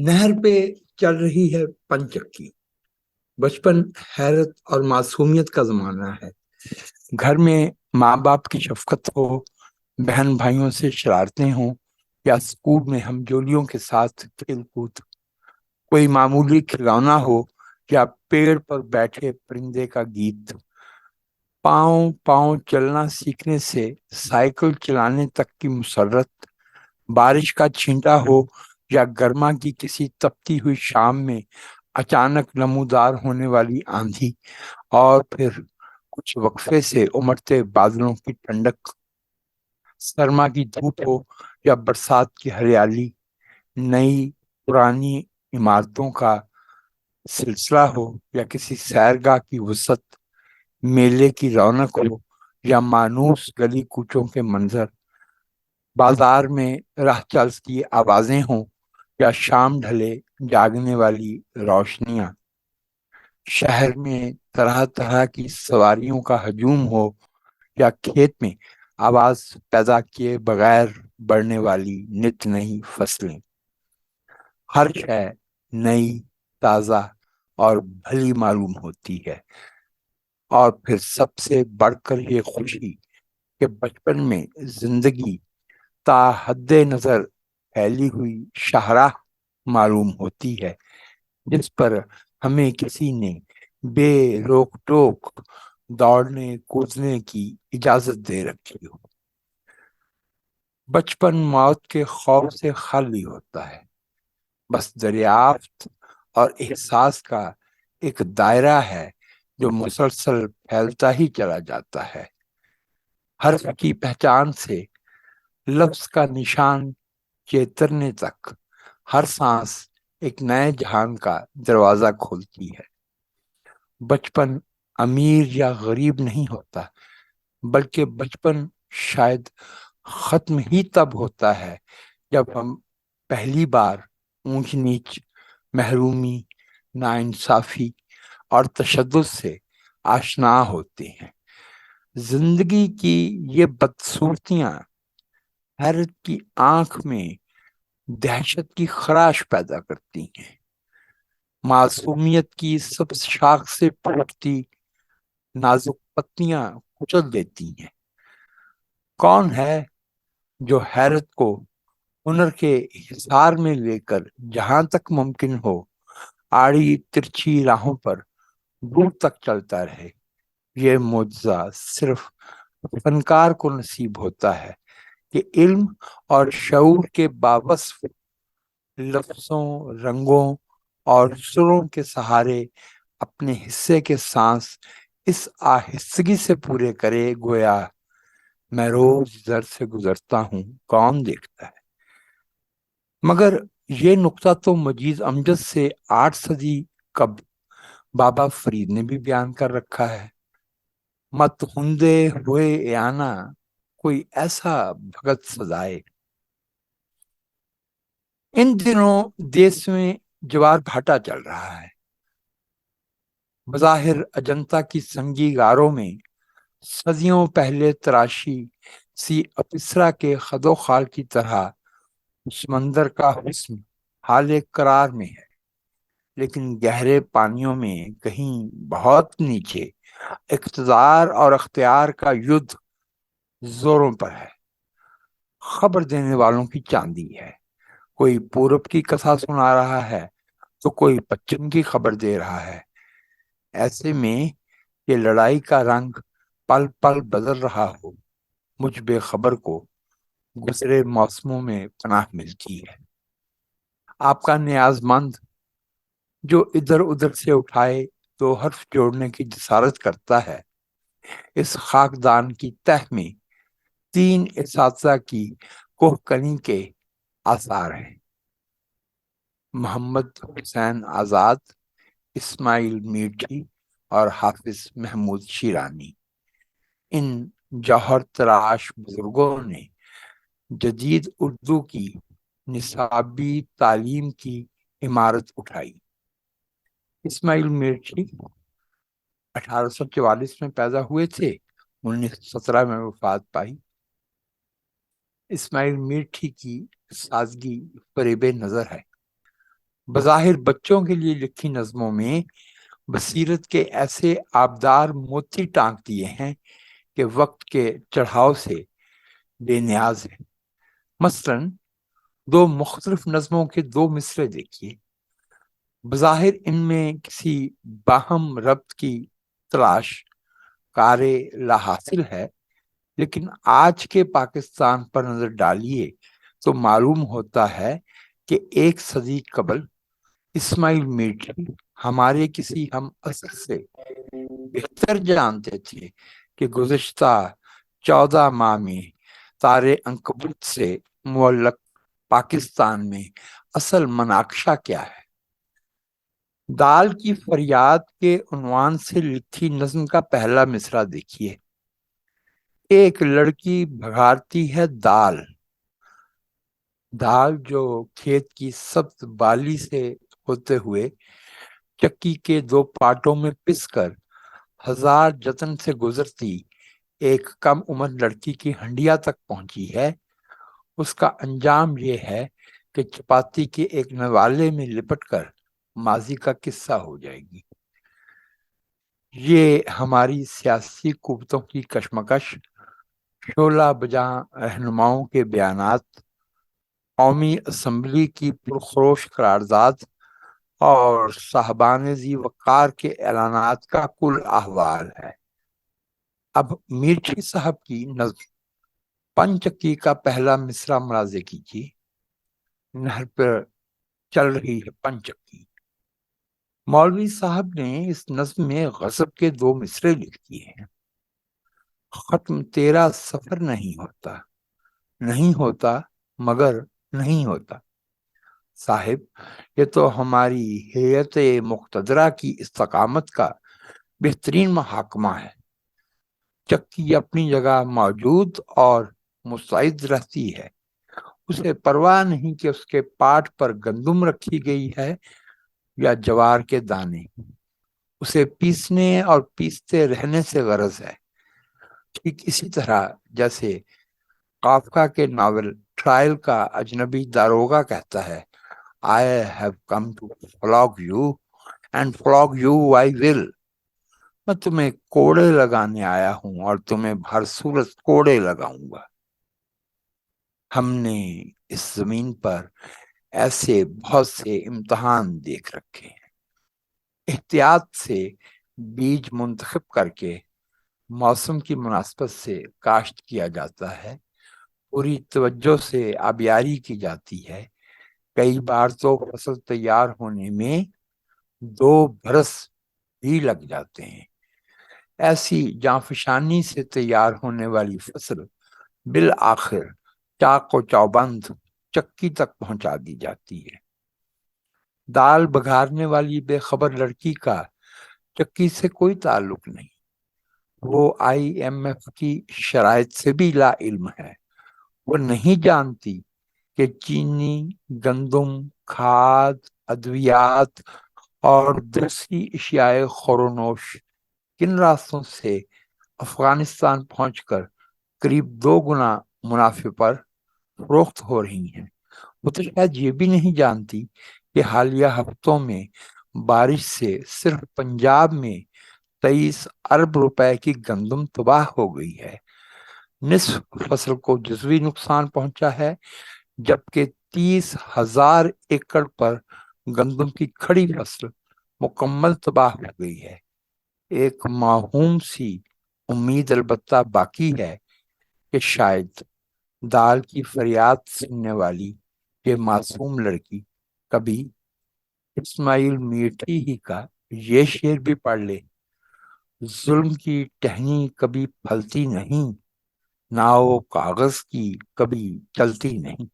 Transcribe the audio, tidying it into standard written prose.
نہر پہ چل رہی ہے پنچکی۔ بچپن، حیرت اور معصومیت کا زمانہ ہے۔ گھر میں ماں باپ کی شفقت ہو، بہن بھائیوں سے شرارتیں ہوں، یا اسکول میں ہم جولیوں کے ساتھ کھیل کود، کوئی معمولی کھلونا ہو یا پیڑ پر بیٹھے پرندے کا گیت، پاؤں پاؤں چلنا سیکھنے سے سائیکل چلانے تک کی مسرت، بارش کا چھینٹا ہو یا گرما کی کسی تپتی ہوئی شام میں اچانک نمودار ہونے والی آندھی، اور پھر کچھ وقفے سے امڑتے بادلوں کی ٹھنڈک، سرما کی دھوپ ہو یا برسات کی ہریالی، نئی پرانی عمارتوں کا سلسلہ ہو یا کسی سیرگاہ کی وسعت، میلے کی رونق ہو یا مانوس گلی کوچوں کے منظر، بازار میں راہ چل کی آوازیں ہوں یا شام ڈھلے جاگنے والی روشنیاں، شہر میں طرح طرح کی سواریوں کا ہجوم ہو یا کھیت میں آواز پیدا کیے بغیر بڑھنے والی نت نئی فصلیں، ہر شے نئی، تازہ اور بھلی معلوم ہوتی ہے۔ اور پھر سب سے بڑھ کر یہ خوشی کہ بچپن میں زندگی تا حد نظر پھیلی ہوئی شاہراہ معلوم ہوتی ہے، جس پر ہمیں کسی نے بے روک ٹوک دوڑنے کودنے کی اجازت دے رکھی ہو۔ بچپن موت کے خوف سے خالی ہوتا ہے، بس دریافت اور احساس کا ایک دائرہ ہے جو مسلسل پھیلتا ہی چلا جاتا ہے۔ حرف کی پہچان سے لفظ کا نشان چیترنے تک ہر سانس ایک نئے جہان کا دروازہ کھولتی ہے۔ بچپن امیر یا غریب نہیں ہوتا، بلکہ بچپن شاید ختم ہی تب ہوتا ہے جب ہم پہلی بار اونچ نیچ، محرومی، ناانصافی اور تشدد سے آشنا ہوتے ہیں۔ زندگی کی یہ بدصورتیاں حیرت کی آنکھ میں دہشت کی خراش پیدا کرتی ہیں، معصومیت کی سب شاخ سے پھوٹتی نازک پتیاں کچل دیتی ہیں۔ کون ہے جو حیرت کو ہنر کے حصار میں لے کر جہاں تک ممکن ہو آڑی ترچھی راہوں پر دور تک چلتا رہے؟ یہ معجزہ صرف فنکار کو نصیب ہوتا ہے کہ علم اور شعور کے باوصف لفظوں، رنگوں اور سروں کے سہارے اپنے حصے کے سانس اس آہستگی سے پورے کرے گویا میں روز در سے گزرتا ہوں، کون دیکھتا ہے۔ مگر یہ نقطہ تو مجید امجد سے 8 صدی قبل بابا فرید نے بھی بیان کر رکھا ہے: مت ہندے ہوئے ایانا کوئی ایسا بھگت سزائے۔ ان دنوں دیس میں جوار بھاٹا چل رہا ہے۔ بظاہر اجنتا کی سنگی غاروں میں صدیوں پہلے تراشی سی اپسرا کے خد و خال کی طرح سمندر کا حسن حال قرار میں ہے، لیکن گہرے پانیوں میں کہیں بہت نیچے اقتدار اور اختیار کا یدھ زوروں پر ہے۔ خبر دینے والوں کی چاندی ہے، کوئی پورب کی کتھا سنا رہا ہے تو کوئی پچھم کی خبر دے رہا ہے۔ ایسے میں یہ لڑائی کا رنگ پل پل بدل رہا ہو، مجھ بے خبر کو گزرے موسموں میں پناہ ملتی ہے۔ آپ کا نیاز مند جو ادھر ادھر سے اٹھائے تو حرف جوڑنے کی جسارت کرتا ہے، اس خاکدان کی تہ میں 3 اساتذہ کی کوہ کنی کے آثار ہیں: محمد حسین آزاد، اسماعیل میرٹھی اور حافظ محمود شیرانی۔ ان جوہر تراش بزرگوں نے جدید اردو کی نصابی تعلیم کی عمارت اٹھائی۔ اسماعیل میرٹھی 1844 میں پیدا ہوئے تھے، 1917 میں وفات پائی۔ اسماعیل میرٹھی کی سادگی فریب نظر ہے۔ بظاہر بچوں کے لیے لکھی نظموں میں بصیرت کے ایسے آبدار موتی ٹانک دیے ہیں کہ وقت کے چڑھاؤ سے بے نیاز ہے۔ مثلاً دو مختلف نظموں کے دو مصرے دیکھیے، بظاہر ان میں کسی باہم ربط کی تلاش کار لا حاصل ہے، لیکن آج کے پاکستان پر نظر ڈالیے تو معلوم ہوتا ہے کہ ایک صدی قبل اسماعیل میٹھی ہمارے کسی ہم عصر سے بہتر جانتے تھے کہ گزشتہ 14 ماہ میں تارے عنکبوت سے معلق پاکستان میں اصل مناقشہ کیا ہے۔ دال کی فریاد کے عنوان سے لکھی نظم کا پہلا مصرع دیکھیے، ایک لڑکی بھگارتی ہے دال، دال جو کھیت کی سبز بالی سے ہوتے ہوئے چکی کے دو پارٹوں میں پس کر ہزار جتن سے گزرتی ایک کم عمر لڑکی کی ہنڈیا تک پہنچی ہے۔ اس کا انجام یہ ہے کہ چپاتی کے ایک نوالے میں لپٹ کر ماضی کا قصہ ہو جائے گی۔ یہ ہماری سیاسی قوتوں کی کشمکش، شعلہ بجاں رہنماؤں کے بیانات، قومی اسمبلی کی پرخروش قرارداد اور صاحبان ذی وقار کے اعلانات کا کل احوال ہے۔ اب میرچھی صاحب کی نظم پنچکی کا پہلا مصرع ملاحظہ کیجیے، نہر پر چل رہی ہے پنچکی۔ مولوی صاحب نے اس نظم میں غضب کے دو مصرے لکھ دیے ہیں، ختم تیرا سفر نہیں ہوتا، نہیں ہوتا مگر نہیں ہوتا۔ صاحب یہ تو ہماری ہیئت مقتدرہ کی استقامت کا بہترین محاکمہ ہے۔ چکی اپنی جگہ موجود اور مستعد رہتی ہے، اسے پرواہ نہیں کہ اس کے پاٹ پر گندم رکھی گئی ہے یا جوار کے دانے، اسے پیسنے اور پیستے رہنے سے غرض ہے۔ ٹھیک اسی طرح جیسے کافکا کے ناول ٹرائل کا اجنبی داروغہ کہتا ہے I have come to flog you and flog you I will۔ میں تمہیں کوڑے لگانے آیا ہوں اور تمہیں ہر صورت کوڑے لگاؤں گا۔ ہم نے اس زمین پر ایسے بہت سے امتحان دیکھ رکھے ہیں۔ احتیاط سے بیج منتخب کر کے موسم کی مناسبت سے کاشت کیا جاتا ہے، پوری توجہ سے آبیاری کی جاتی ہے، کئی بار تو فصل تیار ہونے میں 2 برس بھی لگ جاتے ہیں۔ ایسی جانفشانی سے تیار ہونے والی فصل بالآخر چاق و چوبند چکی تک پہنچا دی جاتی ہے۔ دال بگھارنے والی بے خبر لڑکی کا چکی سے کوئی تعلق نہیں، وہ IMF کی شرائط سے بھی لا علم ہے۔ وہ نہیں جانتی کہ چینی، گندم، کھاد، ادویات اور دوسری اشیاء خورونوش کن راستوں سے افغانستان پہنچ کر قریب 2 گنا منافع پر فروخت ہو رہی ہیں۔ وہ تو شاید یہ بھی نہیں جانتی کہ حالیہ ہفتوں میں بارش سے صرف پنجاب میں 23 ارب روپے کی گندم تباہ ہو گئی ہے، نصف فصل کو جزوی نقصان پہنچا ہے، جبکہ 30,000 ایکڑ پر گندم کی کھڑی فصل مکمل تباہ ہو گئی ہے۔ ایک معہوم سی امید البتہ باقی ہے کہ شاید دال کی فریاد سننے والی یہ معصوم لڑکی کبھی اسماعیل میٹھی ہی کا یہ شعر بھی پڑھ لے، ظلم کی ٹہنی کبھی پھلتی نہیں، ناؤ کاغذ کی کبھی چلتی نہیں۔